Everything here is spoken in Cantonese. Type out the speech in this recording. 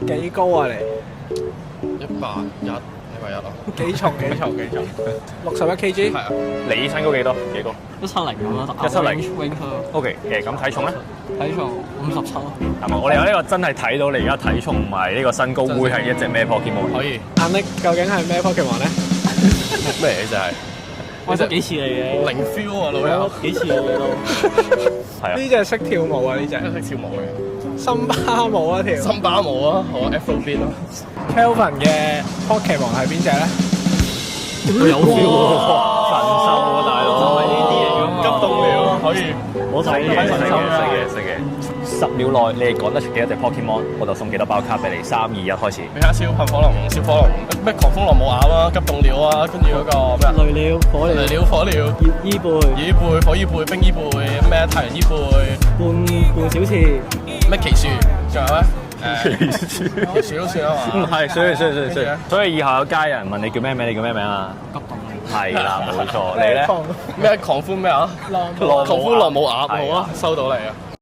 幾高啊你？ 181咯。幾重？61 kg。係啊，你身高幾多？幾高170咁咯170 wing ？OK，咁體重咧？體重57咯。係咪？我哋有呢個真係睇到你而家體重同埋呢個身高會係一隻咩 Pokemon？可以眼力究竟係咩 Pokemon 咧？咩嚟就係喂，都幾似你嘅，零 feel 啊，老友。幾似你嘅都。係啊，呢隻識跳舞啊！呢隻識跳舞嘅，森巴舞啊條。森巴舞啊，好 Afrobeat 咯。 Kelvin 嘅 Pokemon 係邊隻咧？有 feel 喎，神獸啊，大佬！就係呢啲嚟㗎嘛。急凍了，可以。我就係識睇神獸啦。嘅。10秒內你哋講得出幾多隻 Pokemon，我就送幾多包卡俾你。3、2、1開始。比卡超、噴火龍、小火龍，咩狂風浪冇眼啊，急凍了啊，跟住嗰個咩啊？雷鳥、火鳥、嚟了火鳥、伊貝、野貝、火衣貝、冰衣貝，咩太陽衣貝，半小次、咩奇樹，仲有咩？奇樹都算啊嘛。係，所以以後有家人問你叫咩名，你叫咩名啊？急凍。係啦，冇錯。你咧？咩狂歡咩啊？狂歡浪冇眼，好啊，收到你啊！